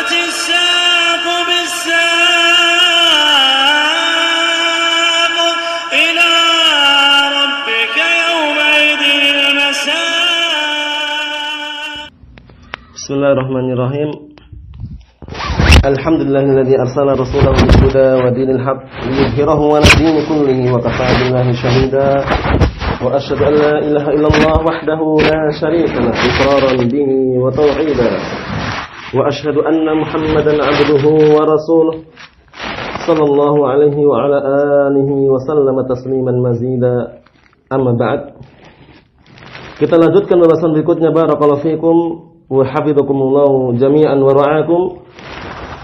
والتفت الساق بالساق إلى ربك يومئذ المساق. بسم الله الرحمن الرحيم. Alhamdulillahilladzi arsala rasulahu bil huda wa dinil haqq liyudhhirahu 'ala dini kullihi wa kafaa billahi shahida wa asyhadu an la ilaha illallah wahdahu la syarika lahu iqraran bihi wa tauhida wa asyhadu anna Muhammadan 'abduhu wa rasuluhu sallallahu alaihi wa ala alihi wa sallama tasliman mazida. Amma ba'd. Kita lanjutkan pembahasan berikutnya. Barakallahu fikum wa hafizakumullah jami'an wa ra'akum.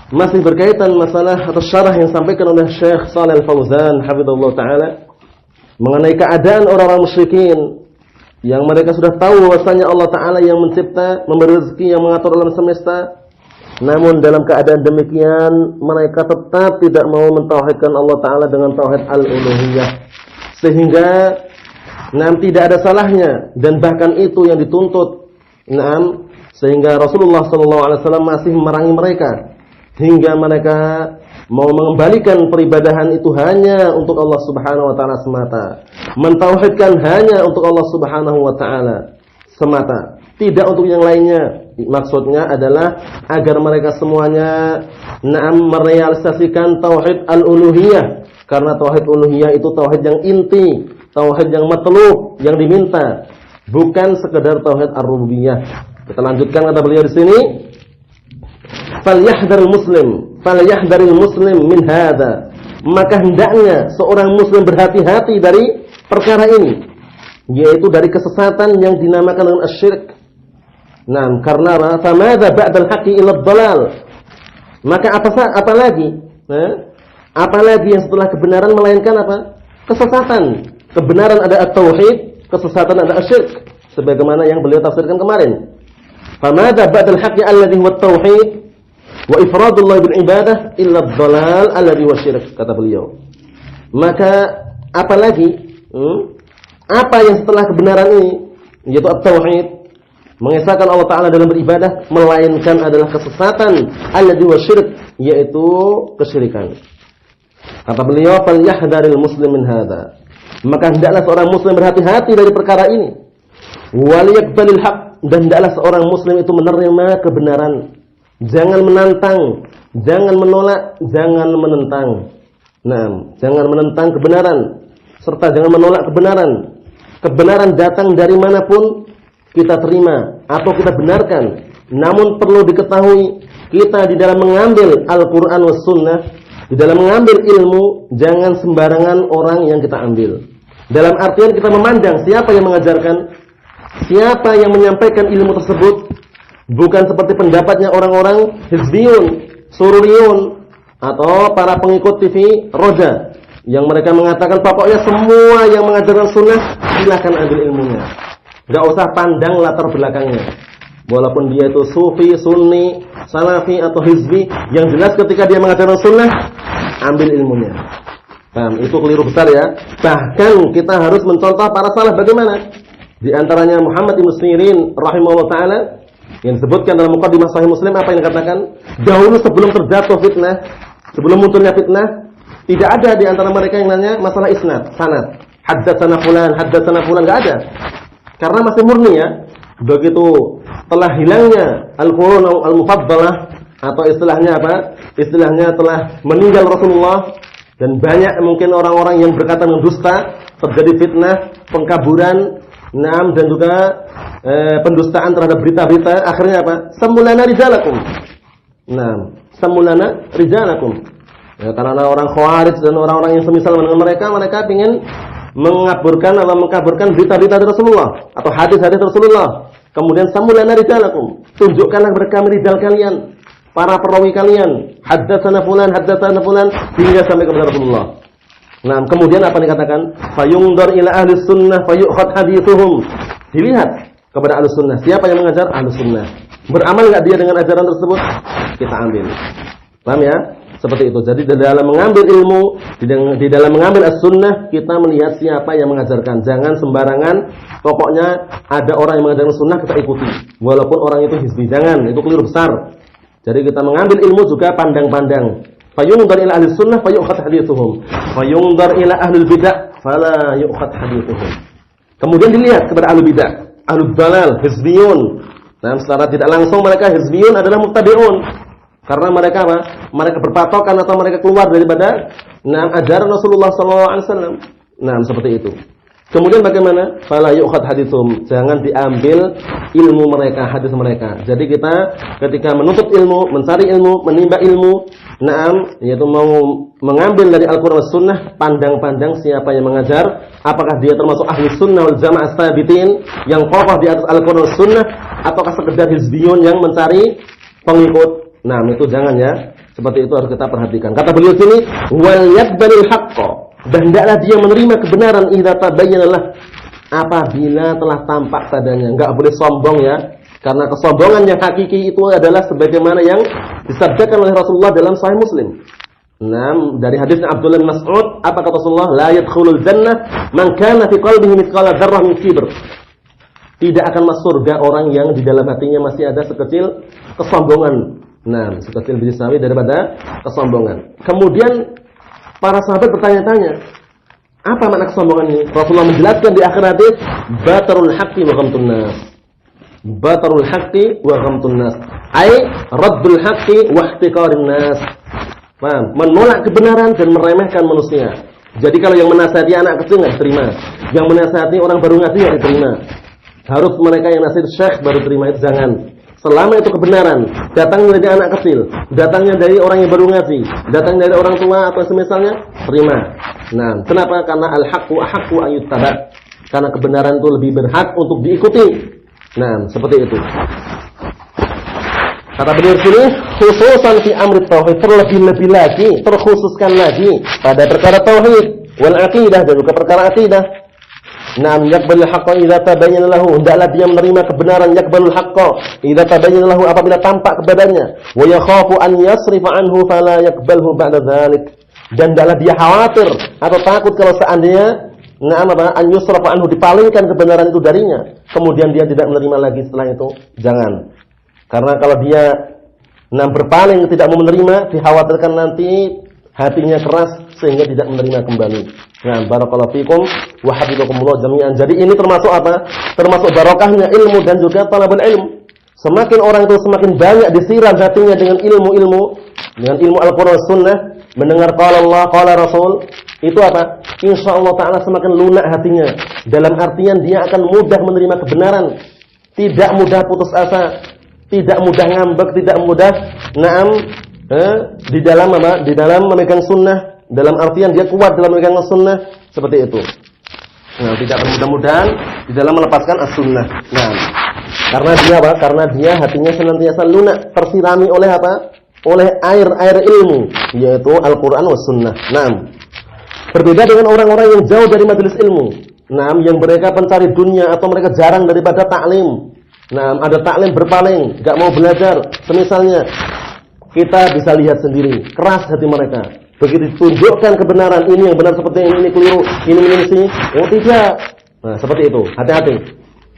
Masih berkaitan masalah atau syarah yang disampaikan oleh Syekh Shalih Al-Fauzan hafizahullah taala mengenai keadaan orang-orang musyrikin yang mereka sudah tahu bahwasanya Allah taala yang mencipta, memberi rezeki, yang mengatur alam semesta. Namun dalam keadaan demikian mereka tetap tidak mau mentauhidkan Allah taala dengan tauhid al-uluhiyah, sehingga tidak ada salahnya dan bahkan itu yang dituntut. Sehingga Rasulullah SAW masih memerangi mereka hingga mereka mau mengembalikan peribadahan itu hanya untuk Allah Subhanahu wa taala semata, mentauhidkan hanya untuk Allah Subhanahu wa taala semata, tidak untuk yang lainnya. Maksudnya adalah agar mereka semuanya merealisasikan tauhid al-uluhiyah, karena tauhid uluhiyah itu tauhid yang inti, tauhid yang matlub, yang diminta, bukan sekedar tauhid ar-rububiyah. Kita lanjutkan kata beliau di sini. Falyahdharil muslim min hadza. Maka hendaknya seorang muslim berhati-hati dari perkara ini, yaitu dari kesesatan yang dinamakan dengan asy-syirk. Karena famadza ba'dal haqqi illa dhalal. Maka apa lagi? Apa lagi yang setelah kebenaran melainkan apa? Kesesatan. Kebenaran ada at-tauhid, kesesatan ada asy-syirk. Sebagaimana yang beliau tafsirkan kemarin. Famadza ba'dal haqqi alladhi huwa at-tauhid wa ifradullah bil ibadah illa dhalal alladhi wa syirk, kata beliau. Maka apalagi apa yang setelah kebenaran ini, yaitu at-tauhid, mengesahkan Allah taala dalam beribadah, melainkan adalah kesesatan alladhi wa syirk, yaitu kesyirikan. Kata beliau, falyahdharil muslim min hadza. Maka hendaklah seorang muslim berhati-hati dari perkara ini. Wal yaqbalil haqq, dan hendaklah seorang muslim itu menerima kebenaran. Jangan menantang, jangan menolak, jangan menentang. Jangan menentang kebenaran, serta jangan menolak kebenaran. Kebenaran datang dari manapun kita terima atau kita benarkan. Namun perlu diketahui, kita di dalam mengambil Al-Quran was sunnah, di dalam mengambil ilmu, jangan sembarangan orang yang kita ambil. Dalam artian kita memandang siapa yang mengajarkan, siapa yang menyampaikan ilmu tersebut. Bukan seperti pendapatnya orang-orang hizbiyun, sururiyun, atau para pengikut TV Roja, yang mereka mengatakan pokoknya semua yang mengajarkan sunnah silakan ambil ilmunya, gak usah pandang latar belakangnya. Walaupun dia itu sufi, sunni, salafi atau hizbi, yang jelas ketika dia mengajarkan sunnah, ambil ilmunya. Itu keliru besar ya. Bahkan kita harus mencontoh para salaf bagaimana. Di antaranya Muhammad ibn Sirin rahimahullah ta'ala, yang disebutkan dalam muqaddimah Sahih Muslim, apa yang dikatakan? Dahulu sebelum terjatuh fitnah, sebelum munculnya fitnah, tidak ada di antara mereka yang nanya masalah isnad, sanad. Haddatsana fulan, enggak ada. Karena masih murni ya. Begitu telah hilangnya al-qurun al-mufaddalah, atau istilahnya apa? Istilahnya telah meninggal Rasulullah, dan banyak mungkin orang-orang yang berkata mendusta, terjadi fitnah, pengkaburan, dan juga pendustaan terhadap berita-berita. Akhirnya apa? Samulana rijalakum. Samulana rijalakum. Karena orang Khawarij dan orang-orang yang semisal dengan mereka ingin mengkaburkan berita-berita dari Rasulullah atau hadis-hadis Rasulullah. Kemudian samulana rijalakum, tunjukkanlah kepada kami rijal kalian, para perawi kalian. Haddatsana fulan, hingga sampai kepada Rasulullah. Kemudian apa dikatakan? Fayungdar ila ahli sunnah fayukhad hadithuhum. Dilihat kepada ahli sunnah, siapa yang mengajar? Ahli sunnah. Beramal enggak dia dengan ajaran tersebut? Kita ambil. Paham ya? Seperti itu. Jadi di dalam mengambil ilmu, di dalam mengambil as-sunnah, kita melihat siapa yang mengajarkan. Jangan sembarangan. Pokoknya ada orang yang mengajarkan sunnah, kita ikuti. Walaupun orang itu hizbi. Jangan, itu keliru besar. Jadi kita mengambil ilmu juga pandang-pandang. Fayunzar ila ahli sunnah fayu'khadh hadithuhum. Fayunzar ila ahli bid'ah fala yu'khadh hadithuhum. Kemudian dilihat kepada ahli bid'ah, ahli dhalal, hizbiyun. Nah, secara tidak langsung mereka hizbiyun adalah mubtadi'un. Karena mereka apa? Mereka berpatokan atau mereka keluar daripada ajaran Rasulullah SAW. Nah, seperti itu. Kemudian bagaimana? Fala yu'khadh hadithum. Jangan diambil ilmu mereka, hadis mereka. Jadi kita ketika menuntut ilmu, mencari ilmu, menimba ilmu, yaitu mau mengambil dari Al-Qur'an dan Sunnah, pandang-pandang siapa yang mengajar, apakah dia termasuk ahli sunnah wal jamaah sabitin yang kokoh di atas Al-Qur'an dan Sunnah, ataukah sekedar hizbiyun yang mencari pengikut. Nah, itu jangan ya. Seperti itu harus kita perhatikan. Kata beliau sini, wal yaqbalul haqqo. Dan hendaklah dia menerima kebenaran idza tabayyana lah, apabila telah tampak padanya. Enggak boleh sombong ya. Karena kesombongan yang hakiki itu adalah sebagaimana yang disabdakan oleh Rasulullah dalam Sahih Muslim. Nah, dari hadisnya Abdullah bin Mas'ud, apa kata Rasulullah? La yadkhulul jannah man kana fi qalbihi mithqala dzarrah min kibr. Tidak akan masuk surga orang yang di dalam hatinya masih ada sekecil kesombongan. Nah, sekecil biji sawi daripada kesombongan. Kemudian para sahabat bertanya-tanya, apa makna kesombongan ini? Rasulullah menjelaskan di akhir hadis, batarul haqqi wa ghamtun nas. Batarul haqqi wa ghamtun nas. Ai raddul haqqi wa ihtiqarun nas. Paham? Menolak kebenaran dan meremehkan manusia. Jadi kalau yang menasihati anak kecil enggak diterima, yang menasihati orang baru ngaji enggak diterima. Harus mereka yang nasihat syekh baru terima, itu jangan. Selama itu kebenaran, datangnya dari anak kecil, datangnya dari orang yang baru ngaji, datangnya dari orang tua atau semisalnya, terima. Nah, kenapa? Karena al-haqqu ahaqqu an yuttaba. Karena kebenaran itu lebih berhak untuk diikuti. Nah, seperti itu. Kata beliau sini, khususan fi amri tauhid, terlebih-lebih lagi, terkhususkan lagi pada perkara tauhid wal aqidah dan juga perkara akidah. Naam yaqbalul haqqo idza tabayyana lahu, hendaklah dia menerima kebenaran, yaqbalul haqqo idza tabayyana lahu, apabila tampak kepadanya, wa yakhafu an yasrifa anhu fala yaqbalhu ba'da dzalik, dan hendaklah dia khawatir atau takut kalau seandainya an yusrafa anhu, dipalingkan kebenaran itu darinya, kemudian dia tidak menerima lagi setelah itu. Jangan. Karena kalau dia berpaling tidak mau menerima, dikhawatirkan nanti hatinya keras sehingga tidak menerima kembali. Nah, barakallahu fikum wa hafizakumullah jami'an. Jadi ini termasuk apa? Termasuk barokahnya ilmu dan juga talabul ilm. Semakin orang itu semakin banyak disiram hatinya dengan ilmu-ilmu, dengan ilmu Al-Qur'an Sunnah, mendengar qala Allah, qala Rasul, itu apa? Insyaallah taala semakin lunak hatinya. Dalam artian dia akan mudah menerima kebenaran, tidak mudah putus asa, tidak mudah ngambek, tidak mudah di dalam apa? Di dalam memegang sunnah. Dalam artian dia kuat dalam memegang sunnah, seperti itu. Nah, tidak mudah-mudahan di dalam melepaskan as-sunnah. Nah, karena dia apa? Karena dia hatinya senantiasa lunak, tersirami oleh apa? Oleh air ilmu, yaitu Al-Qur'an was sunnah. Nah, berbeda dengan orang-orang yang jauh dari majelis ilmu. Nah, yang mereka pencari dunia atau mereka jarang daripada taklim. Nah, ada taklim berpaling, enggak mau belajar. Semisalnya kita bisa lihat sendiri, keras hati mereka. Begitu ditunjukkan kebenaran, ini yang benar seperti ini keliru, ini sini. Oh tidak. Nah, seperti itu. Hati-hati.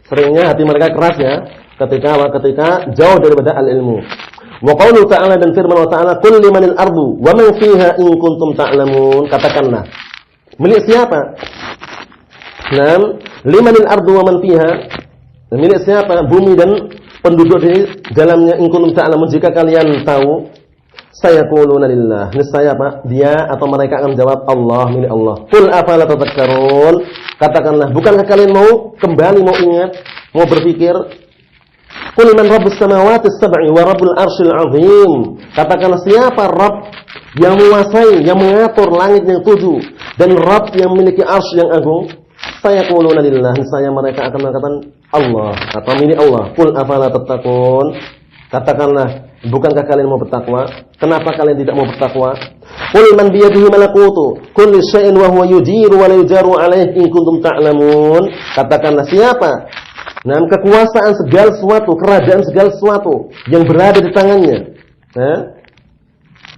Seringnya hati mereka keras ya, ketika jauh daripada al-ilmu. Wa qaulu ta'ala, dan firman Allah Ta'ala, "Qul limanil ardu wa man fiha in kuntum ta'lamun." Katakanlah, milik siapa? Nah, limanil ardu wa man fiha. Milik siapa? Bumi dan penduduk di dalamnya, in kuntum ta'lamun, jika kalian tahu. Sayaquluna lillah. Niscaya apa? Dia atau mereka akan menjawab Allah, milik Allah. Qul afala tadhakkarun. Katakanlah, bukankah kalian mau kembali, mau ingat, mau berpikir? Qul man rabbus samawati as-sab'i wa rabbul arsyil 'azim. Katakanlah, siapa Rabb yang menguasai, yang mengatur langit yang 7 dan Rabb yang memiliki arsy yang agung? Sayaquluna lillah. Niscaya mereka akan mengatakan Allah atau milik Allah. Qul afala tattaqun. Katakanlah, bukankah kalian mau bertakwa? Kenapa kalian tidak mau bertakwa? Qul man biyadihi malakutu kulli syai'in wa huwa yujiru wa la yujaru alaihi in kuntum ta'lamun. Katakanlah, siapa? Nah, kekuasaan segala sesuatu, kerajaan segala sesuatu yang berada di tangannya.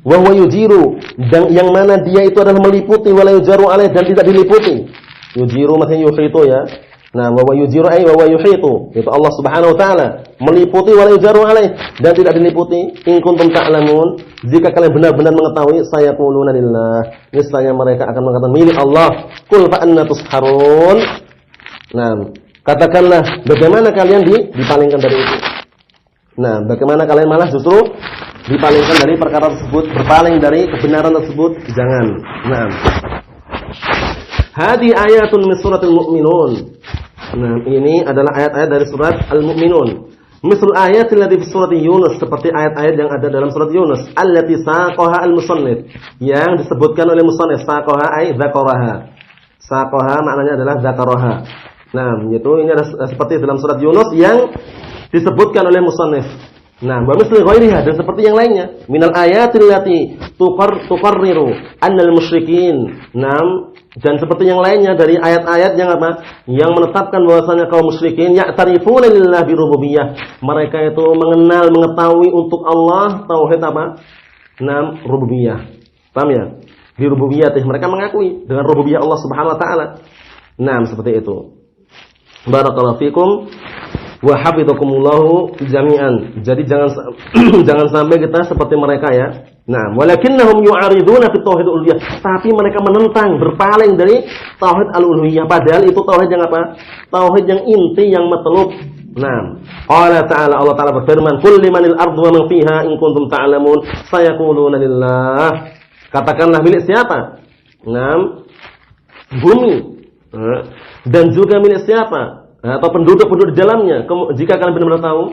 Wa huwa yujiru, dan yang mana dia itu adalah meliputi, wa la yujaru alaihi, dan tidak diliputi. Yujiru maksudnya yuhitu ya. Nah, wa yujiru ay wa yuhitu. Itu Allah Subhanahu wa taala meliputi wa yujaru alaih dan tidak diliputi. In kuntum ta'lamun, jika kalian benar-benar mengetahui, sayaquluna lillah. Niscaya mereka akan mengatakan milik Allah. Qul fa anna tusharun. Nah, katakanlah bagaimana kalian dipalingkan dari itu. Nah, bagaimana kalian malah justru dipalingkan dari perkara tersebut, berpaling dari kebenaran tersebut? Jangan. Nah, hadi ayatun min suratul mu'minun. Nah, ini adalah ayat-ayat dari surat Al-Mu'minun. Misal ayat allati fi surat Yunus, seperti ayat-ayat yang ada dalam surat Yunus, allati saqaha al-musannif, yang disebutkan oleh musannif. Saqaha ay dzakaraha. Saqaha maknanya adalah dzakaraha. Nah, itu ini ada seperti dalam surat Yunus yang disebutkan oleh musannif. Nah, wa misli ghairiha, dan seperti yang lainnya, minal ayatil lati tuqarriru annal musyrikin. Nah, dan seperti yang lainnya dari ayat-ayat yang apa? Yang menetapkan bahwasanya kaum musyrikin ya'tarifuna lillahi birububiyyah. Mereka itu mengenal, mengetahui untuk Allah tauhid apa? Nah, rububiyah. Paham ya? Di rububiyyah mereka mengakui dengan rububiyah Allah Subhanahu wa taala. Nah, seperti itu. Barakallahu fikum wa hafizakumullahu jami'an. Jadi jangan sampai kita seperti mereka ya. Nah, walakinnahum yu'ariduna fi tauhid al-uluhiyah. Tapi mereka menentang, berpaling dari tauhid al-uluhiyah. Padahal itu tauhid yang apa? Tauhid yang inti, yang matlub. Nah, Allah Ta'ala berfirman, "Qul limanil ardu wa man fiha in kuntum ta'lamun." Sayaquluna lillah. Katakanlah milik siapa? Nah, bumi. Dan juga milik siapa? Atau penduduk-penduduk di dalamnya. Jika kalian benar-benar tahu.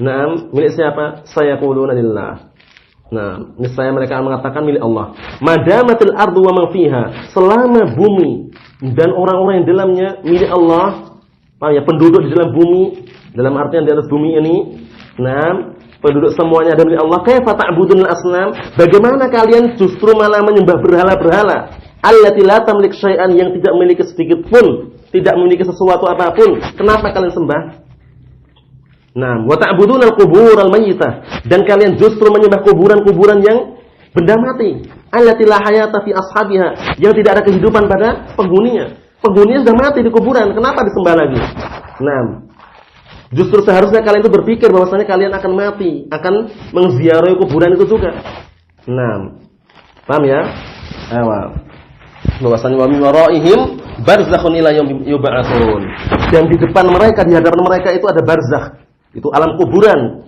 Nah, milik siapa? Sayaquluna lillah. Nah, niscaya mereka akan mengatakan milik Allah. Madamatil ardu wa man fiha, selama bumi dan orang-orang yang dalamnya milik Allah. Paham ya? Penduduk di dalam bumi, dalam artian di atas bumi ini. Nah, penduduk semuanya ada milik Allah. Kaifa ta'budunal asnam? Bagaimana kalian justru malah menyembah berhala-berhala? Allati la tamlik syai'an, yang tidak memiliki sedikit pun, tidak memiliki sesuatu apapun. Kenapa kalian sembah? Nah, wa ta'budunal qubural mayyitah, dan kalian justru menyembah kuburan-kuburan yang benda mati. Allati la hayata fi ashabiha, yang tidak ada kehidupan pada penghuninya. Penghuninya sudah mati di kuburan, kenapa disembah lagi? Nah, justru seharusnya kalian itu berpikir bahwasanya kalian akan mati, akan mengziarahi kuburan itu juga. Nah, paham ya? Awal. Bahwasanya wa min waraihim barzakhun ila yaum yub'atsun. Dan di depan mereka, di hadapan mereka itu ada barzakh. Itu alam kuburan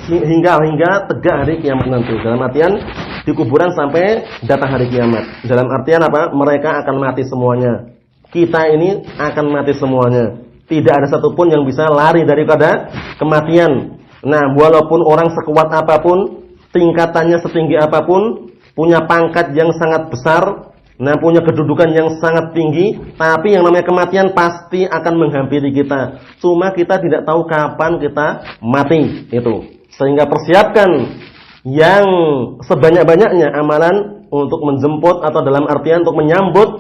hingga tegak hari kiamat nanti. Dalam artian di kuburan sampai datang hari kiamat. Dalam artian apa? Mereka akan mati semuanya. Kita ini akan mati semuanya. Tidak ada satupun yang bisa lari daripada kematian. Nah, walaupun orang sekuat apapun, tingkatannya setinggi apapun, punya pangkat yang sangat besar, nah punya kedudukan yang sangat tinggi, tapi yang namanya kematian pasti akan menghampiri kita. Cuma kita tidak tahu kapan kita mati itu. Sehingga persiapkan yang sebanyak-banyaknya amalan untuk menjemput, atau dalam artian untuk menyambut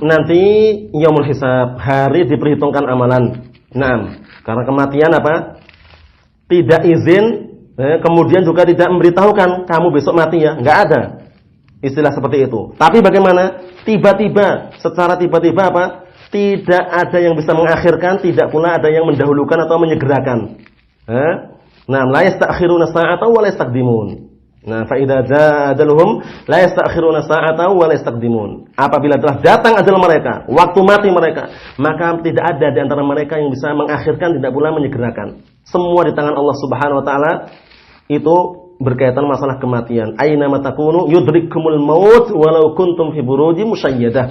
nanti yaumul hisab, hari diperhitungkan amalan. Nah, karena kematian apa? Tidak izin, kemudian juga tidak memberitahukan kamu besok mati ya, enggak ada. Istilah seperti itu. Tapi bagaimana? Tiba-tiba, secara tiba-tiba apa? Tidak ada yang bisa mengakhirkan, tidak pula ada yang mendahulukan atau menyegerakan. Nah, la yastakhiruna sa'atan wa la yastaqdimun. Nah, fa idza jaa ajaluhum la yastakhiruna sa'atan wa la yastaqdimun. Apabila telah datang ajal mereka, waktu mati mereka, maka tidak ada di antara mereka yang bisa mengakhirkan, tidak pula menyegerakan. Semua di tangan Allah Subhanahu wa taala. Itu berkaitan masalah kematian. Aina matakunu yudrikumul maut walau kuntum fi burujin musyayyadah.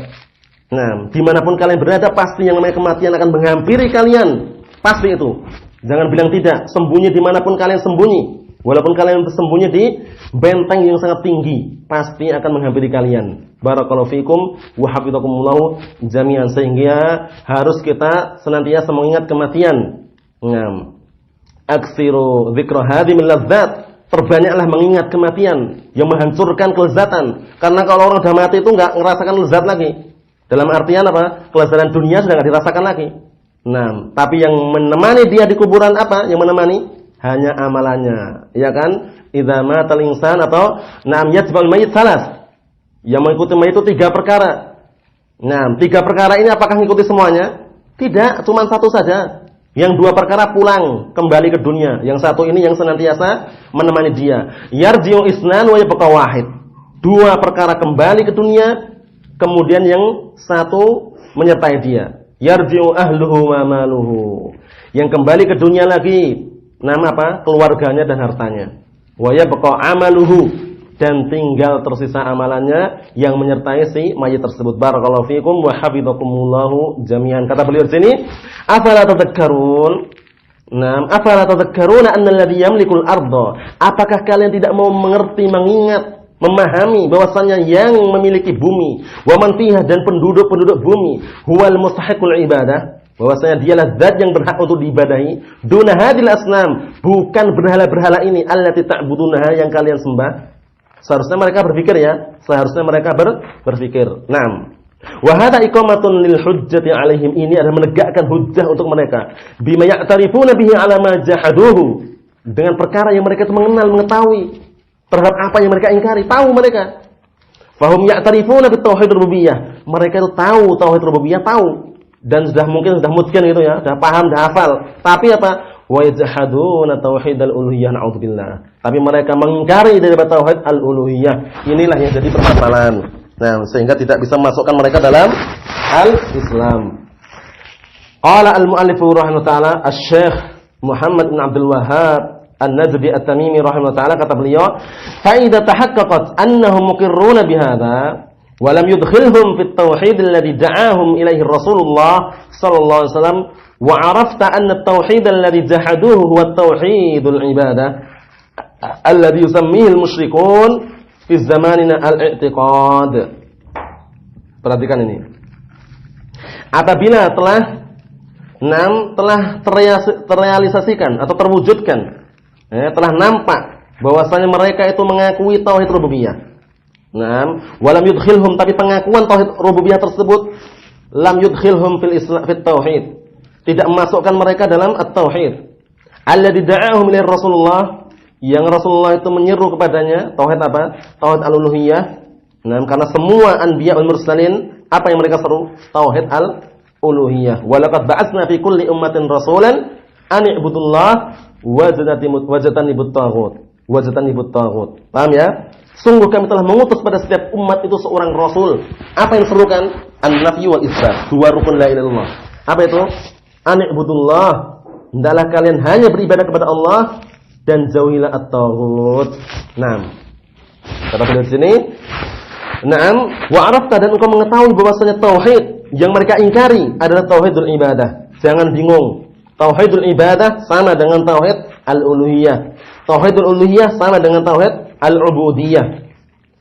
Nah, dimanapun kalian berada, pasti yang namanya kematian akan menghampiri kalian. Pasti itu. Jangan bilang tidak. Sembunyi dimanapun kalian sembunyi. Walaupun kalian bersembunyi di benteng yang sangat tinggi, pasti akan menghampiri kalian. Barakallahu fikum wa hafizakumullah jami'an. Sehingga harus kita senantiasa mengingat kematian. Nah, aksiru dzikra hadhimil ladzat. Perbanyaklah mengingat kematian yang menghancurkan kelezatan. Karena kalau orang sudah mati itu enggak ngerasakan lezat lagi. Dalam artian apa? Kelezatan dunia sudah enggak dirasakan lagi. Nah, tapi yang menemani dia di kuburan apa? Yang menemani hanya amalannya, ya kan? Idza matal insan, atau na'am yatba'ul mayyit salas. Yang mengikuti mayit itu 3 perkara. Nah, 3 perkara ini apakah mengikuti semuanya? Tidak, cuma satu saja. Yang 2 perkara pulang, kembali ke dunia. Yang satu ini yang senantiasa menemani dia. Yarji'u isnan wa yabqa wahid. 2 perkara kembali ke dunia, kemudian yang satu menyertai dia. Yarji'u ahluhu wa maluhu. Yang kembali ke dunia lagi, nama apa? Keluarganya dan hartanya. Wa yabqa amaluhu, dan tinggal tersisa amalannya yang menyertai si mayit tersebut. Barakallahu fikum wa hafizakumullahu jami'an. Kata beliau di sini, afala tadhakkarun? Naam, afala tadhakkaruna anna alladhi yamlikul arda? Apakah kalian tidak mau mengerti, mengingat, memahami bahwasanya yang memiliki bumi, wa man fiha, dan penduduk-penduduk bumi, huwal mustahiqul ibadah, bahwasanya dialah zat yang berhak untuk diibadahi, duna hadil asnam, bukan berhala-berhala ini, allati ta'budunaha, yang kalian sembah. Seharusnya mereka berpikir ya, seharusnya mereka berpikir. Naam. Wa hadza iqamatun lil hujjati alaihim, ini adalah menegakkan hujjah untuk mereka. Bima ya'tarifuna bihi ala ma jahaduhu, dengan perkara yang mereka itu mengenal, mengetahui terhadap apa yang mereka ingkari, tahu mereka. Fahum ya'tarifuna bit tauhid rububiyah, mereka itu tahu tauhid rububiyah, tahu, dan sudah mungkin sudah mutqin gitu ya, sudah paham, sudah hafal. Tapi apa? Wa yajhaduna tauhid al-uluhiyah, na'udzubillah. Tapi mereka mengingkari dari tauhid al-uluhiyah. Inilah yang jadi permasalahan. Nah, sehingga tidak bisa masukkan mereka dalam al-Islam. Qala al-mu'allif rahimahullah taala, Asy-Syaikh Muhammad bin Abdul Wahhab An-Najdi At-Tamimi rahimahullah taala, kata beliau, fa idza tahaqqaqat annahum muqirruna bihadza wa lam yudkhilhum fit tauhid alladhi da'ahum ilaihi Rasulullah sallallahu alaihi wasallam, wa 'arafta anna at-tauhid alladhi jahaduhu huwa at-tauhidul ibadah alladhi yusammihi al-musyrikun fi zamanina al-i'tiqad. Perhatikan ini. Apabila telah terrealisasikan atau terwujudkan, telah nampak bahwasanya mereka itu mengakui tauhid rububiyah. Walam yudkhilhum, tapi pengakuan tauhid rububiyah tersebut lam yudkhilhum fil islam fit tauhid, tidak memasukkan mereka dalam at-tauhid alladzi da'ahum ilaihi Rasulullah, yang Rasulullah itu menyeru kepadanya, tauhid apa? Tauhid al-uluhiyah. Karena semua anbiya wal mursalin apa yang mereka seru? Tauhid al-uluhiyah. Wa laqad ba'atsna fi kulli ummatin rasulan an i'budullah wajtanibut taghut. Paham ya? Sungguh kami telah mengutus pada setiap umat itu seorang rasul. Apa yang serukan? An-nafyu wal isbat. 2 rukun la ilaha illallah. Apa itu? An i'budullah. Hendaklah kalian hanya beribadah kepada Allah dan jauhilah at-taghut. Kata beliau di sini, wa arafta, dan engkau mengetahui bahwasanya tauhid yang mereka ingkari adalah tauhidul ibadah. Jangan bingung. Tauhidul ibadah sama dengan tauhid al-uluhiyah. Tauhidul uluhiyah sama dengan tauhid al-ubudiyah.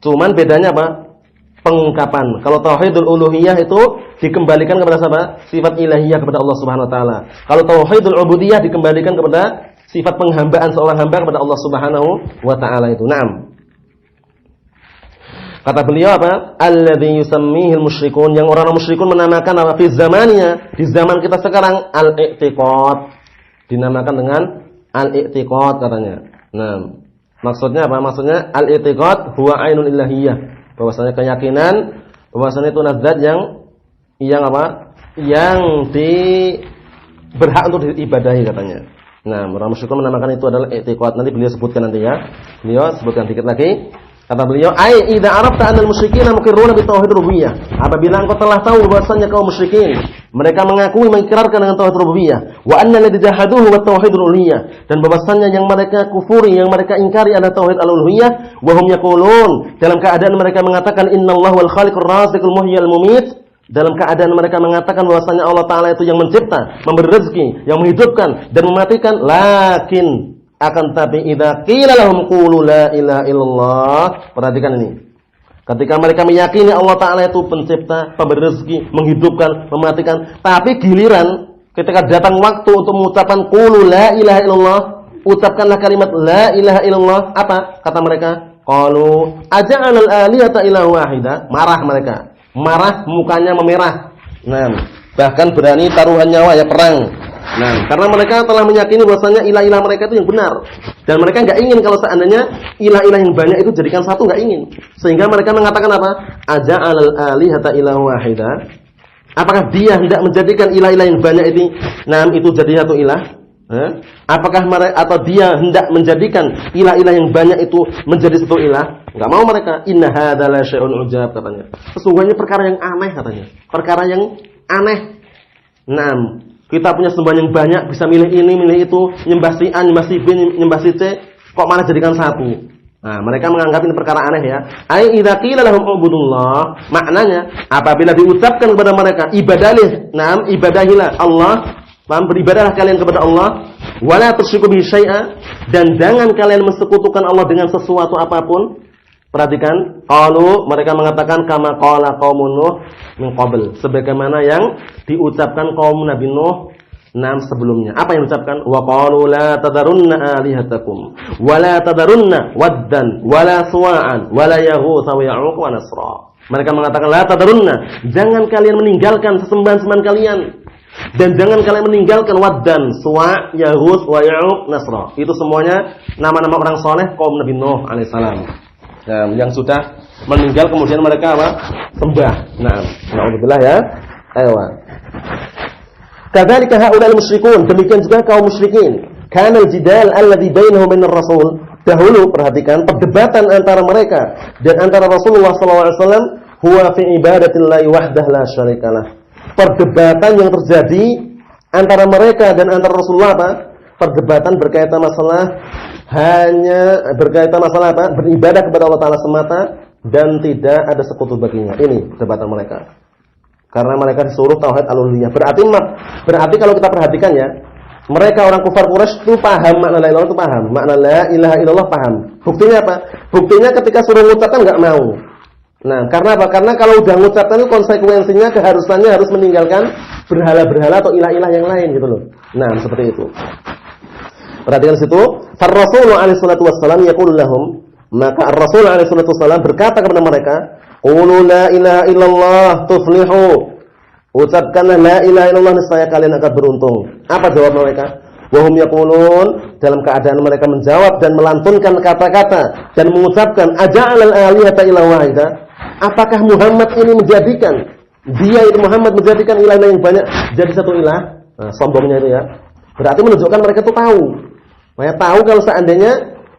Cuman bedanya apa? Pengungkapan. Kalau tauhidul uluhiyah itu dikembalikan kepada siapa? Sifat ilahiyah kepada Allah Subhanahu wa taala. Kalau tauhidul ubudiyah dikembalikan kepada sifat penghambaan seorang hamba kepada Allah Subhanahu wa taala itu. Kata beliau apa? Alladzi yusammihil musyrikun, yang orang-orang musyrikun menamakan apa? Fi zamannya, di zaman kita sekarang, al-i'tiqad. Dinamakan dengan al-i'tiqad katanya. Maksudnya apa? Maksudnya al-i'tiqad huwa ainul ilahiyah. Bahwasanya keyakinan bahwasanya itu zat yang apa? Yang berhak untuk diibadahi katanya. Orang musyrik menamakan itu adalah i'tiqad. Nanti beliau sebutkan nanti ya. Beliau sebutkan dikit lagi. Kata beliau, ai idza arafta anal musyrikina muqirruna bi tauhid rububiyah. Apabila engkau telah tahu bahwasanya kaum musyrikin mereka mengakui, mengikrarkan dengan tauhid rububiyah, wa anna alladzi jahaduhu wa tauhidul uluhiyah, dan bahwasanya yang mereka kufuri, yang mereka ingkari adalah tauhid al-uluhiyah, wa hum yaqulun, dalam keadaan mereka mengatakan innallaha wal khaliqur raziqul muhyil mumit, dalam keadaan mereka mengatakan bahwasanya Allah taala itu yang mencipta, memberi rezeki, yang menghidupkan dan mematikan, lakin akan tapi idza qila lahum qulu la ilaha illallah. Perhatikan ini. Ketika mereka meyakini Allah taala itu pencipta, pemberi rezeki, menghidupkan, mematikan, tapi giliran ketika datang waktu untuk mengucapkan qulu la ilaha illallah, ucapkanlah kalimat la ilaha illallah, apa kata mereka? Qalu aja'alal alihata ilaha wahida. Marah mereka. Marah, mukanya memerah. Bahkan berani taruhan nyawa ya, perang. Nah, karena mereka telah meyakini bahwasanya ilah-ilah mereka itu yang benar. Dan mereka enggak ingin kalau seandainya ilah-ilah yang banyak itu jadikan satu, enggak ingin. Sehingga mereka mengatakan apa? Aja'alal alihata ilaha wahida. Apakah dia hendak menjadikan ilah-ilah yang banyak ini itu jadi satu ilah? Apakah mereka atau dia hendak menjadikan ilah-ilah yang banyak itu menjadi satu ilah? Enggak mau mereka. Inna hadza la syai'un ujab katanya. Sesungguhnya perkara yang aneh katanya. Perkara yang aneh. Kita punya sembahan yang banyak, bisa milih ini, milih itu, nyembah si A, nyembah si B, nyembah si C, kok malah jadikan satu. Nah, mereka menganggap ini perkara aneh ya. Ai idza qila lahum ubudullah, maknanya apabila diucapkan kepada mereka ibadahilah Allah, beribadahlah kalian kepada Allah, wala tusyriku bihi syai'a, dan jangan kalian mensekutukan Allah dengan sesuatu apapun. Perhatikan, mereka mengatakan kama qala qaumun Nuh min qabl, sebagaimana yang diucapkan kaum Nabi Nuh sebelumnya. Apa yang diucapkan? Wa qalu la tadarunna alihatakum wa la tadarunna waddan wa la suwa'an wa la yaghutsa wa ya'uq wa nasra. Mereka mengatakan la tadarunna, jangan kalian meninggalkan sesembahan-sembahan kalian, dan jangan kalian meninggalkan waddan, suwa', yaghutsa wa ya'uq, nasra. Itu semuanya nama-nama orang saleh kaum Nabi Nuh alaihissalam. Yang sudah meninggal kemudian mereka apa? Sembah. Na'udzubillah ya. Ayo. Kadzalika haula'il musyrikun, demikian juga kaum musyrikin. Kana al-jidal alladhi bainahum wa bainar rasul. Dahulu perhatikan perdebatan antara mereka dan antara Rasulullah sallallahu alaihi wasallam huwa fi ibadatillahi wahdahu la syarikalah. Perdebatan yang terjadi antara mereka dan antara Rasulullah apa? Perdebatan berkaitan masalah apa? Beribadah kepada Allah Ta'ala semata dan tidak ada sekutu baginya. Ini perdebatan mereka. Karena mereka disuruh tauhid al-uluhiyah. Berarti kalau kita perhatikan ya, mereka orang kufar Quraisy itu paham makna la ilaha illallah, itu paham. Makna la ilaha illallah paham. Buktinya apa? Buktinya ketika suruh mengucapkan enggak mau. Karena apa? Karena kalau udah mengucapkan itu konsekuensinya keharusannya harus meninggalkan berhala-berhala atau ilah-ilah yang lain gitu loh. Seperti itu. Perhatikan situ, Rasul alaihi salatu wassalam yaqulu lahum, maka Rasul alaihi salatu wassalam berkata kepada mereka, qulu la ilaha illallah tuflihu. Ucapkanlah la ilaha illallah niscaya kalian akan beruntung. Apa jawab mereka? Wa hum yaqulun, dalam keadaan mereka menjawab dan melantunkan kata-kata dan mengucapkan aja'alal alihata ilaha wahida. Apakah Muhammad ini menjadikan Muhammad menjadikan ilah yang banyak jadi satu ilah? Sombongnya itu ya. Berarti menunjukkan mereka itu tahu. Mereka tahu kalau seandainya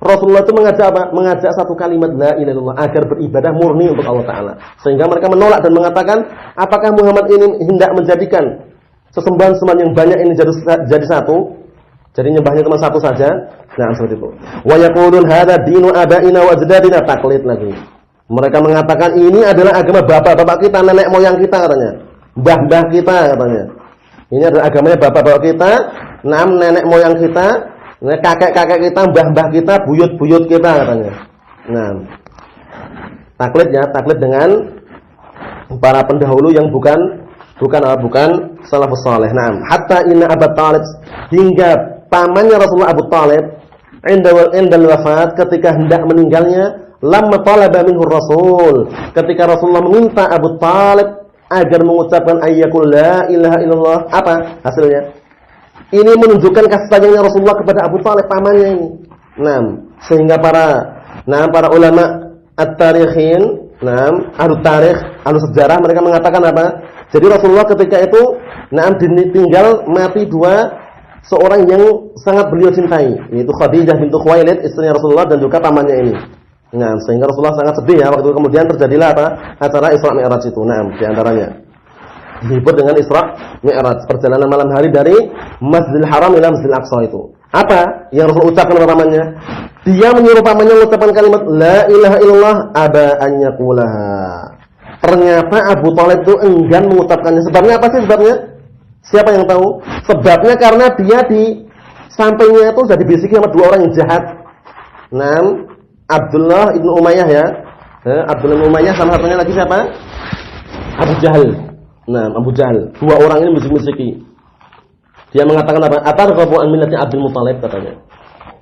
Rasulullah itu mengajak apa? Mengajak satu kalimat la ilaha illallah agar beribadah murni untuk Allah Ta'ala. Sehingga mereka menolak dan mengatakan, apakah Muhammad ini hendak menjadikan sesembahan-sembahan yang banyak ini jadi satu? Jadi nyembahnya cuma satu saja? Seperti itu. Wa yaqulun hadza dinu abaina wa ajdadina, taklid lagi. Mereka mengatakan ini adalah agama bapak-bapak kita, nenek moyang kita katanya. Mbah-mbah kita katanya. Ini adalah agamanya bapak-bapak kita, nenek moyang kita, kakek-kakek kita, mbah-mbah kita, buyut-buyut kita katanya. Taklid dengan para pendahulu yang bukan salafus saleh. Hatta inna Abu Talib, hingga pamannya Rasulullah Abu Talib indal wafat, ketika hendak meninggalnya, lamma talaba minhu Rasul, ketika Rasulullah meminta Abu Talib agar mengucapkan ayyakul la ilaha illallah, apa hasilnya? Ini menunjukkan kasih sayangnya Rasulullah kepada Abu Talib pamannya ini. Sehingga para ulama at-tarikhin, ahli tarikh, ahli sejarah, mereka mengatakan apa? Jadi Rasulullah ketika itu ditinggal mati seorang yang sangat beliau cintai, yaitu Khadijah bintu Khuwailid, istrinya Rasulullah, dan juga pamannya ini. Sehingga Rasulullah sangat sedih ya, waktu itu kemudian terjadilah apa? Acara Isra Mi'raj itu. Di antaranya dihibur dengan Isra Mi'raj, perjalanan malam hari dari Masjidil Haram ila Masjidil Aqsa itu. Apa yang Rasul ucapkan kepada pamannya? Dia menyuruh pamannya mengucapkan kalimat la ilaha illallah aba an yaqulaha. Ternyata Abu Thalib itu enggan mengucapkannya. Sebabnya apa sih sebabnya? Siapa yang tahu? Sebabnya karena dia di sampingnya itu sudah dibisiki sama dua orang yang jahat. Abdullah ibnu Umayyah ya. Abdullah ibnu Umayyah, sama satunya lagi siapa? Abu Jahal. Abu Jahal. Dua orang ini bisik-bisiki. Dia mengatakan apa? Atarghabu an millati Abdul Muthalib, katanya.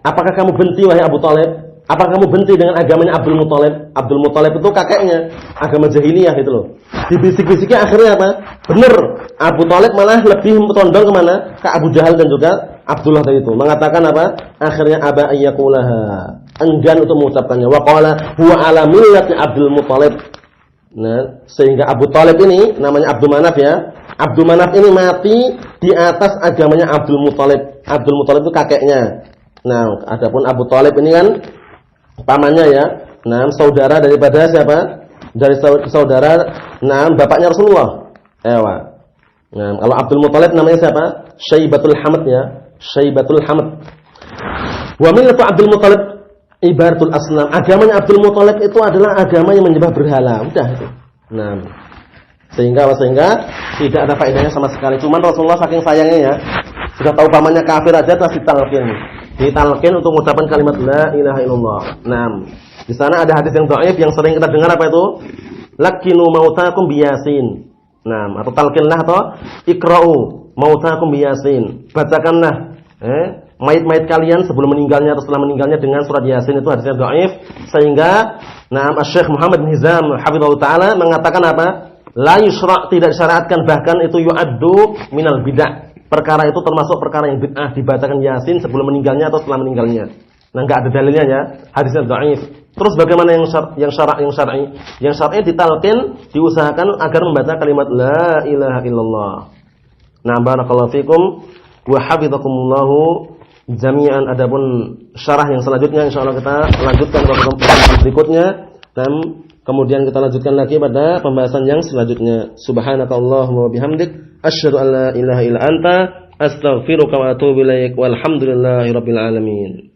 Apakah kamu benci wahai Abu Thalib Apa kamu benci dengan agamanya Abdul Muthalib? Abdul Muthalib itu kakeknya, agama jahiliyah itu loh. Dibisik-bisiknya akhirnya apa? Benar, Abu Thalib malah lebih condong kemana? Ke Abu Jahal dan juga Abdullah tadi itu. Mengatakan apa? Akhirnya aba ayyakulaha. Enggan untuk mengucapkannya. Wa qala huwa ala millati Abdul Muthalib. Nah, sehingga Abu Thalib ini namanya Abdul Manaf ya. Abdul Manaf ini mati di atas agamanya Abdul Muthalib. Abdul Muthalib itu kakeknya. Nah, adapun Abu Thalib ini kan pamannya ya. Nah, saudara daripada siapa? Dari saudara, nah, bapaknya Rasulullah. Ewa. Nah, kalau Abdul Muthalib namanya siapa? Syaibatul Hamd ya. Syaibatul Hamd. Wa millatu Abdul Muthalib ibaratul asnam. Agamanya Abdul Muthalib itu adalah agama yang menyembah berhala. Udah itu. Nah, sehingga tidak ada faedahnya sama sekali. Cuman Rasulullah saking sayangnya ya, sudah tahu pamannya kafir aja masih ditalqin untuk mengucapkan kalimat la ilaha illallah. Nah, di sana ada hadis yang dhaif yang sering kita dengar apa itu? Lakinu mautakum biyasin. Nah, atau talqinlah atau iqra'u mautakum biyasin. Bacakanlah mayit-mayit kalian sebelum meninggalnya atau setelah meninggalnya dengan surat Yasin. Itu hadisnya dhaif sehingga Syekh Muhammad bin Hizam hafizahullah taala mengatakan apa? La yusra' tidak disyariatkan, bahkan itu yu'addu minal bid'ah. Perkara itu termasuk perkara yang bid'ah, dibacakan Yasin sebelum meninggalnya atau setelah meninggalnya. Nah, enggak ada dalilnya ya, hadisnya dhaif. Terus bagaimana yang syar'i? Yang syar'i ditalqin, diusahakan agar membaca kalimat la ilaha illallah. Nah, barakallahu fikum wa hafizakumullahu jami'an. Adapun syarah yang selanjutnya insyaallah kita lanjutkan pada pertemuan berikutnya. Dan kemudian kita lanjutkan lagi pada pembahasan yang selanjutnya. Subhanakallahumma wa bihamdik asyhadu an la ilaha illa anta astaghfiruka wa atubu ilaik. Walhamdulillahirabbil alamin.